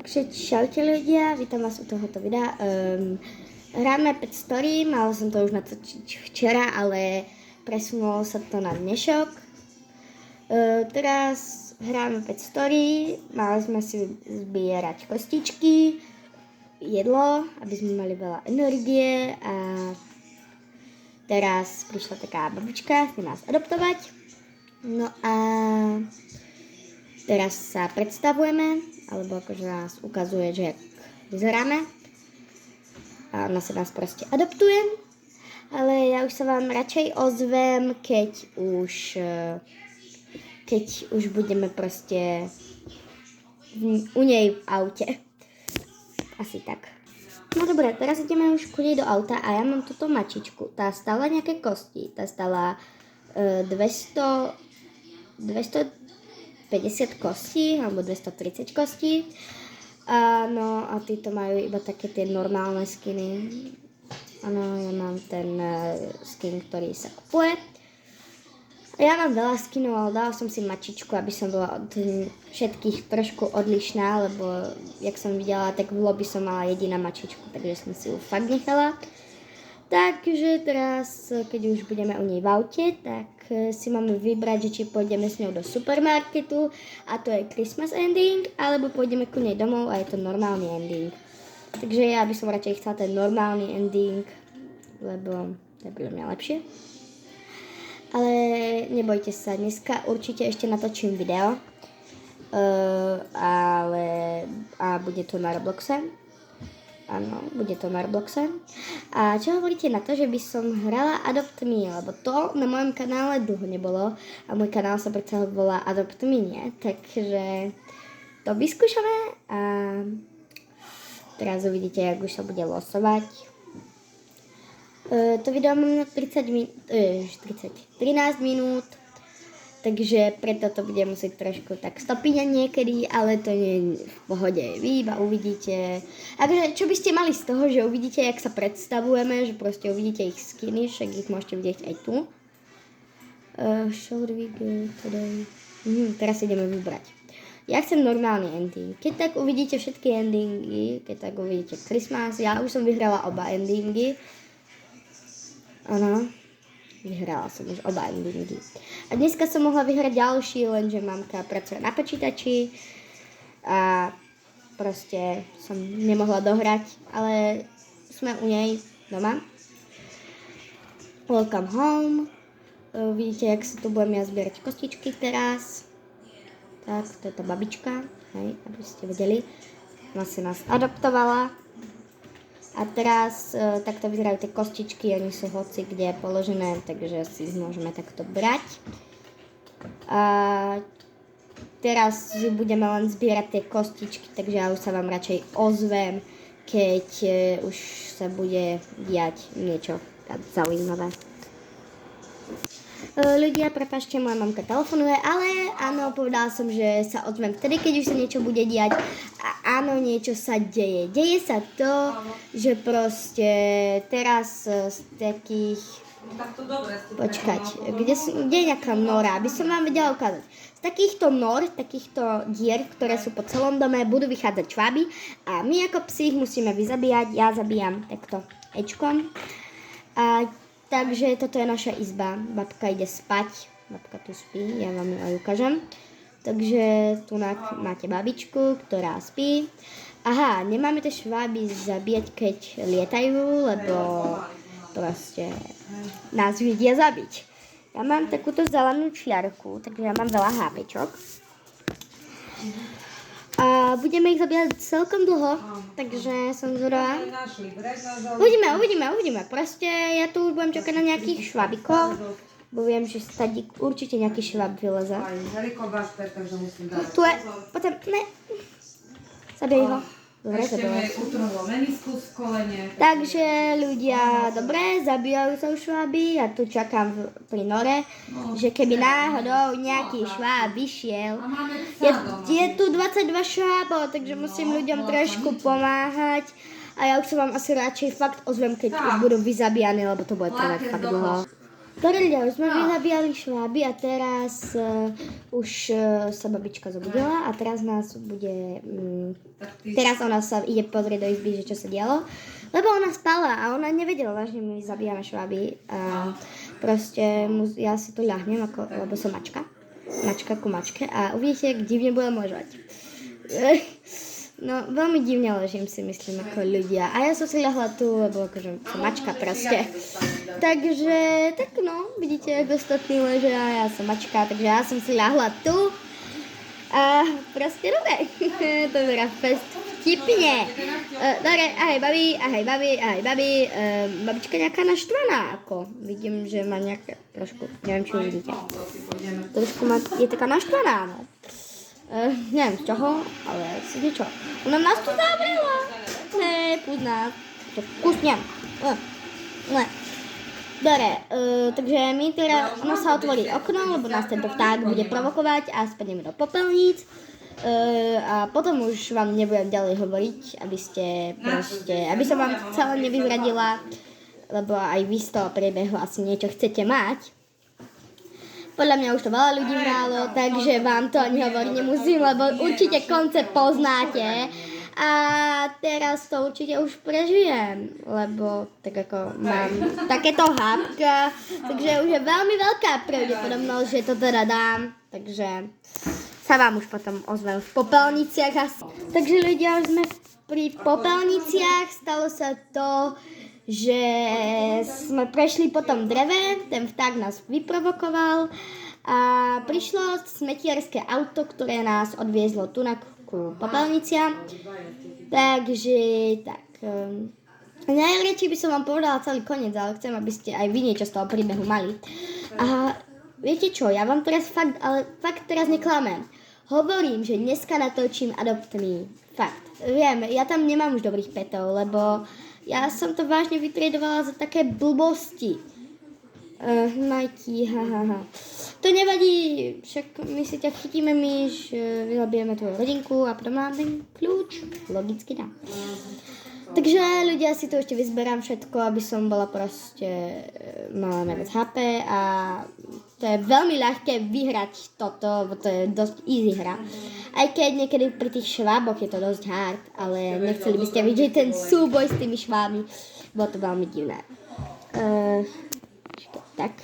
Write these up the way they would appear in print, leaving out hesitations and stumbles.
Takže čaute ľudia, vítam vás u tohoto videa. Hráme Pet Story, mala som to už natočiť včera, ale presunulo sa to na dnešok. Teraz hráme Pet Story, mali sme si zbierať kostičky, jedlo, aby sme mali veľa energie a teraz prišla taká babička, chce nás adoptovať. No a teraz sa predstavujeme, alebo akože nás ukazuje, že jak vyzeráme. A ona sa nás proste adoptuje. Ale ja už sa vám radšej ozvem, keď už budeme proste u nej v aute. Asi tak. No dobre, teraz ideme už ku nej do auta a ja mám túto mačičku. Tá stála nejaké kosti. Tá stála 250 kostí, alebo 230 kostí. No a títo majú iba také tie normálne skiny. Áno, ja mám ten skin, ktorý sa kupuje. Ja mám veľa skinov, ale dala som si mačičku, aby som bola od všetkých trošku odlišná, lebo jak som videla, tak v lobby som mala jediná mačičku, takže som si ju fakt nechala. Takže teraz, keď už budeme u nej v aute, tak si máme vybrať, že či pôjdeme s ňou do supermarketu a to je Christmas ending, alebo pôjdeme ku nej domov a je to normálny ending. Takže ja by som radšej chcela ten normálny ending, lebo to je pre mňa lepšie. Ale nebojte sa, dneska určite ešte natočím video, a bude to na Robloxe. Áno, bude to na Robloxe. A čo hovoríte na to, že by som hrala Adopt Me, lebo to na mojom kanále dlho nebolo a môj kanál sa predsa volá Adopt Me, nie? Takže to vyskúšame a teraz uvidíte, jak už sa bude losovať. To video mám na 13 minút, takže preto to budem musieť trošku tak stopíňať niekedy, ale to nie je v pohode. Vy iba uvidíte. Takže čo by ste mali z toho, že uvidíte, jak sa predstavujeme, že proste uvidíte ich skiny, však ich môžete vidieť aj tu. Shall we go today? Teraz ideme vybrať. Ja chcem normálny ending. Keď tak uvidíte všetky endingy, keď tak uvidíte Christmas, ja už som vyhrala oba endingy. Áno. Vyhrala som už oba endingy. A dneska som mohla vyhrať ďalší, lenže mamka pracuje na počítači a proste som nemohla dohrať, ale sme u nej doma. Welcome home. Vidíte, jak si tu budem ja zbierať kostičky teraz. Tak, to je tá babička, hej, aby ste vedeli. Ona si nás adoptovala. A teraz takto vyzerajú tie kostičky, oni sú hoci kde položené, takže si ich môžeme takto brať. A teraz budeme len zbierať tie kostičky, takže ja už sa vám radšej ozvem, keď už sa bude diať niečo zaujímavé. Ľudia, prepáčte, moja mamka telefonuje, ale áno, povedala som, že sa ozvem vtedy, keď už sa niečo bude diať. A áno, niečo sa deje. Deje sa to, že proste teraz z takých... Počkať, kde je nejaká nora, aby som vám vedela ukázať. Z takýchto nor, takýchto dier, ktoré sú po celom dome, budú vychádzať čváby a my ako psi ich musíme vyzabíjať. Ja zabíjam takto ečkom. Takže toto je naša izba. Babka ide spať. Babka tu spí, ja vám ju aj ukážem. Takže tu máte babičku, ktorá spí. Aha, nemáme tie šváby zabíjať, keď lietajú, lebo proste nás vidia zabiť. Ja mám takúto zelenú čiarku, takže ja mám veľa hápečok. A budeme ich zabíjať celkom dlho, takže som zvedavá. Uvidíme. Proste ja tu už budem čakať na nejakých švábikov, bo viem, že stadík určite nejaký šváb vyleze. Tu je, potom, ne, zabij ho. Dobre, takže ľudia, dobre, zabíjajú sa už šváby. Ja tu čakám pri nore, že keby náhodou nejaký šváb vyšiel. Je tu 22 švábov, takže musím ľuďom trošku pomáhať. A ja už sa vám asi radšej fakt ozvem, keď už budú vyzabíjani, lebo to bude trvať fakt dlho. Dobre ľudia, už sme vyzabíjali šváby a teraz už sa babička zobudila a teraz nás bude... teraz ona sa ide pozrieť do izby, že čo sa dialo. Lebo ona spala a ona nevedela, vážne my zabíjame šváby. A proste ja si tu ľahnem, lebo som mačka. Mačka ku mačke a uvidíte, jak divne budem ležať. No, veľmi divne ležím si myslím ako ľudia. A ja som si ľahla tu, lebo akože som mačka proste. Takže, tak no, vidíte, ako ostatní ležia, ja som mačka, takže ja som si ľahla tu. A proste dobre, to vyzerá fest vtipne. Dobre, ahoj babi, babička nejaká naštvaná, ako. Vidím, že má nejaké, trošku, neviem, či uvidíte. Trošku je taká naštvaná, no. Neviem z čoho, ale si niečo. Ona nás tu zavrela. Ne, púď nás. Kusnem. Ne. Dobre, takže my teda, ono sa otvorí okno, lebo nás tento vták bude provokovať a spadneme do popelníc. A potom už vám nebudem ďalej hovoriť, aby som vám celé nevyzradila, lebo aj vy z toho priebehu asi niečo chcete mať. Podľa mňa už to veľa ľudí hrálo, takže vám to ani hovoriť nemusím, lebo určite koncept poznáte. A teraz to určite už prežijem, lebo tak ako mám takéto hápka, takže už je veľmi veľká pravdepodobnosť, že to teda dám. Takže sa vám už potom ozvem v popelniciach asi. Takže ľudia, už sme pri popelniciach, stalo sa to, že sme prešli po tom dreve, ten vták nás vyprovokoval a prišlo smetiarské auto, ktoré nás odviezlo tu na ku popelniciam. Takže tak. Najradšej by som vám povedala celý koniec, ale chcem, aby ste aj vy niečo z toho príbehu mali. A viete čo, ja vám teraz fakt teraz neklamem. Hovorím, že dneska natočím adoptný. Fakt. Viem, ja tam nemám už dobrých petov, lebo ja som to vážne vytriedovala za také blbosti. Majky, hahaha. To nevadí, však my si ťa chytíme myš, vylabijeme tvoju rodinku a potom mám ten kľúč. Logicky dá. Takže ľudia, si to ešte vyzberám všetko, aby som bola proste mala najviac HP a to je veľmi ľahké vyhrať toto, bo to je dosť easy hra. Aj keď niekedy pri tých šváboch je to dosť hard, ale nechceli by ste vidieť ten súboj s tými švábmi. Bolo to veľmi divné. Tak,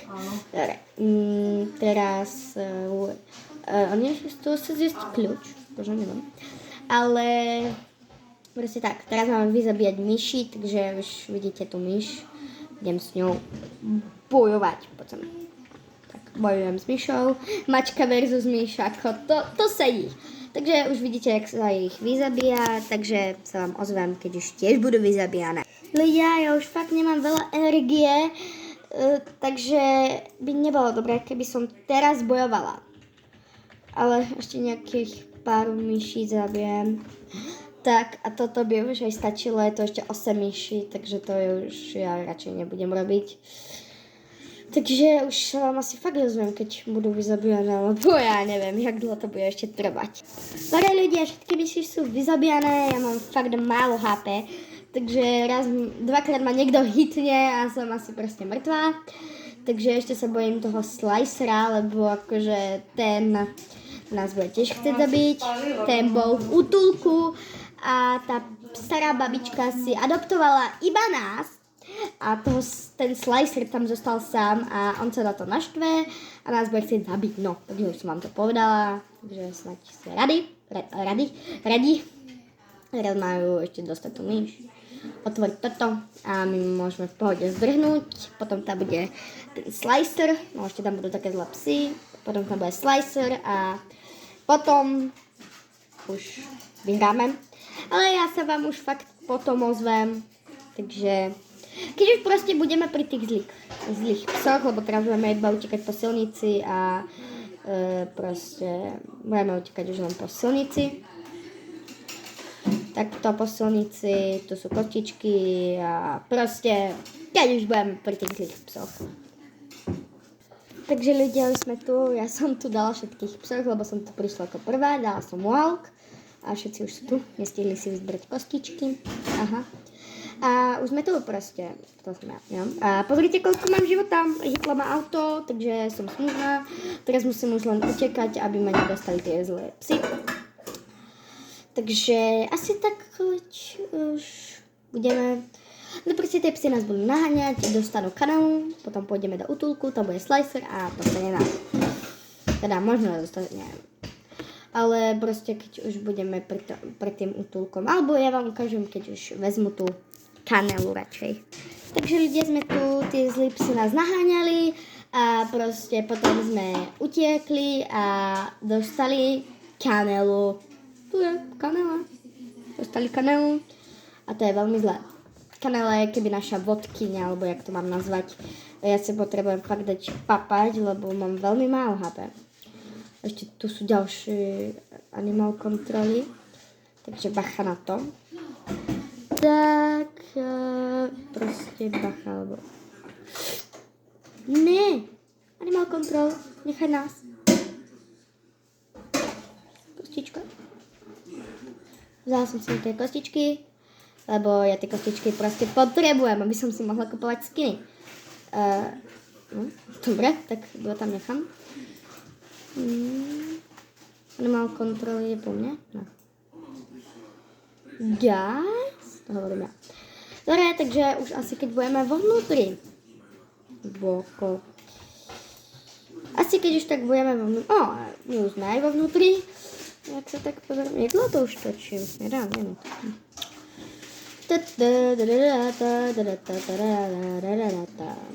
dobre. Teraz neviem, z toho sa zjesť kľúč, bože, neviem. Ale proste tak, teraz máme vyzabíjať myši, takže už vidíte tú myš. Idem s ňou bojovať, poď sem. Tak, bojujem s myšou. Mačka versus myš, ako to sedí. Takže už vidíte, jak sa ich vyzabíja, takže sa vám ozvem, keď už tiež budú vyzabíjane. Ľudia, ja už fakt nemám veľa energie, takže by nebolo dobré, keby som teraz bojovala. Ale ešte nejakých pár myší zabijem. Tak a toto by už aj stačilo, je to ešte 8 myší, takže to je už ja radšej nebudem robiť. Takže už sa vám asi fakt dozviem, keď budú vyzabíjane, lebo ja neviem, jak dlho to bude ešte trvať. Dobre ľudia, všetky myši sú vyzabíjane, ja mám fakt málo HP, takže dvakrát ma niekto hitne a som asi proste mŕtvá. Takže ešte sa bojím toho slicera, lebo akože ten nás bude tiež chcieť zabiť, ten bol v útulku a tá stará babička si adoptovala iba nás a ten slicer tam zostal sám a on sa na to naštve a nás bude chcieť zabiť. No, takže už som vám to povedala, takže snáď ste radi. Teraz majú ešte dostať tú myš, otvoriť toto a my môžeme v pohode zdrhnúť. Potom tam bude ten slicer, no ešte tam budú také zlé psy, potom tam bude slicer a potom už vyhráme. Ale ja sa vám už fakt potom ozvem, takže keď už proste budeme pri tých zlých psoch, lebo teraz budeme iba utekať po silnici a proste budeme utekať už len po silnici. Takto po silnici, tu sú kostičky a proste keď už budeme pri tých zlých psoch. Takže ľudia, už sme tu, ja som tu dala všetkých psoch, lebo som tu prišla ako prvá, dala som walk a všetci už sú tu, nestihli si vyzbrať kostičky. Aha. A už jsme tu prostě, to jsme, jo. A pozrite, koľko mám života, Hitler má auto, takže som smutná. Teraz musím už len utekať, aby ma nedostali tie zlé psy. Takže asi tak už budeme... No prostě tie psy nás budú naháňať, dostanú kanál, potom pôjdeme do útulku, tam bude slicer a dostane nás. Teda možno dostane, neviem. Ale prostě keď už budeme pred tým útulkom, alebo ja vám ukážem, keď už vezmu tú kanelu radšej. Takže ľudia sme tu, tie zlí psy nás naháňali a prostě potom sme utiekli a dostali kanelu. Tu je kanela. Dostali kanelu a to je veľmi zlé. Kanela je keby naša vodkyňa, alebo jak to mám nazvať. Ja si potrebujem fakt dať papať, lebo mám veľmi málo HP. Ešte tu sú ďalšie animal kontroly, takže bacha na to. Tak, prostě bacha, lebo... Ne, animal control, nechaj nás. Kostička. Vzala som si tie kostičky, lebo ja tie kostičky prostě potrebujem, aby som si mohla kupovať skiny. Dobre, tak to tam nechám. Animal control je po mne? No. Guys? To hovorím ja. Dobre, takže už asi keď budeme vo vnútri. Boko. Asi keď už tak budeme vo vnútri. My už sme aj vo vnútri. Jak sa tak pozorím. Jak dlho to už točím? Nedám minút.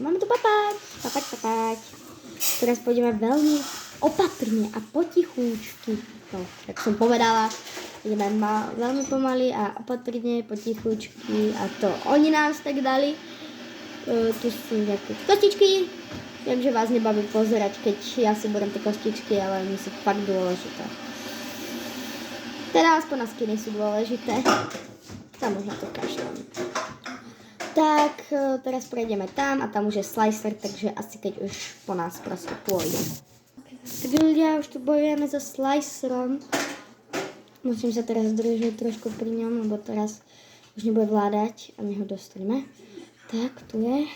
Máme tu papať. Papať. Teraz pôjdeme veľmi opatrne a potichúčky. No, jak som povedala, ideme veľmi pomaly a opatrne, potichúčky a to oni nás tak dali. Tu sú nejaké kostičky. Viem, že vás nebaví pozerať, keď ja si budem tie kostičky, ale oni sú fakt dôležité. Teda aspoň na skiny sú dôležité. Tam už na to kašľam. Tak, teraz prejdeme tam a tam už je slicer, takže asi keď už po nás proste pôjde. Takže ľudia, už tu bojujeme so slicerom. Musím sa teraz držať trošku pri ňom, lebo teraz už nebude vládať a my ho dostaneme. Tak, tu je.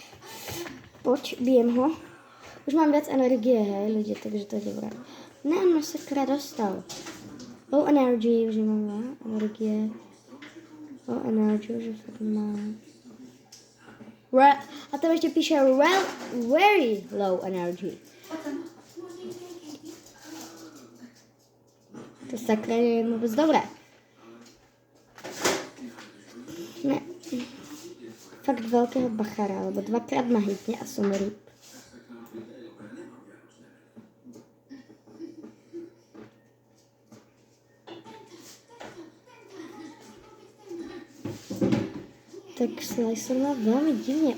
Poď, bijem ho. Už mám viac energie, hej, ľudia, takže to je dobré. Ne, on ma sakra dostal. Low energy, už nemám energie. Low energy, už fakt mám. A tam ešte píše very low energy. To sakra je vôbec dobré. Ne. Fakt veľkého bachara, lebo dvakrát ma hitne a som rýb. Tak slicer má veľmi divne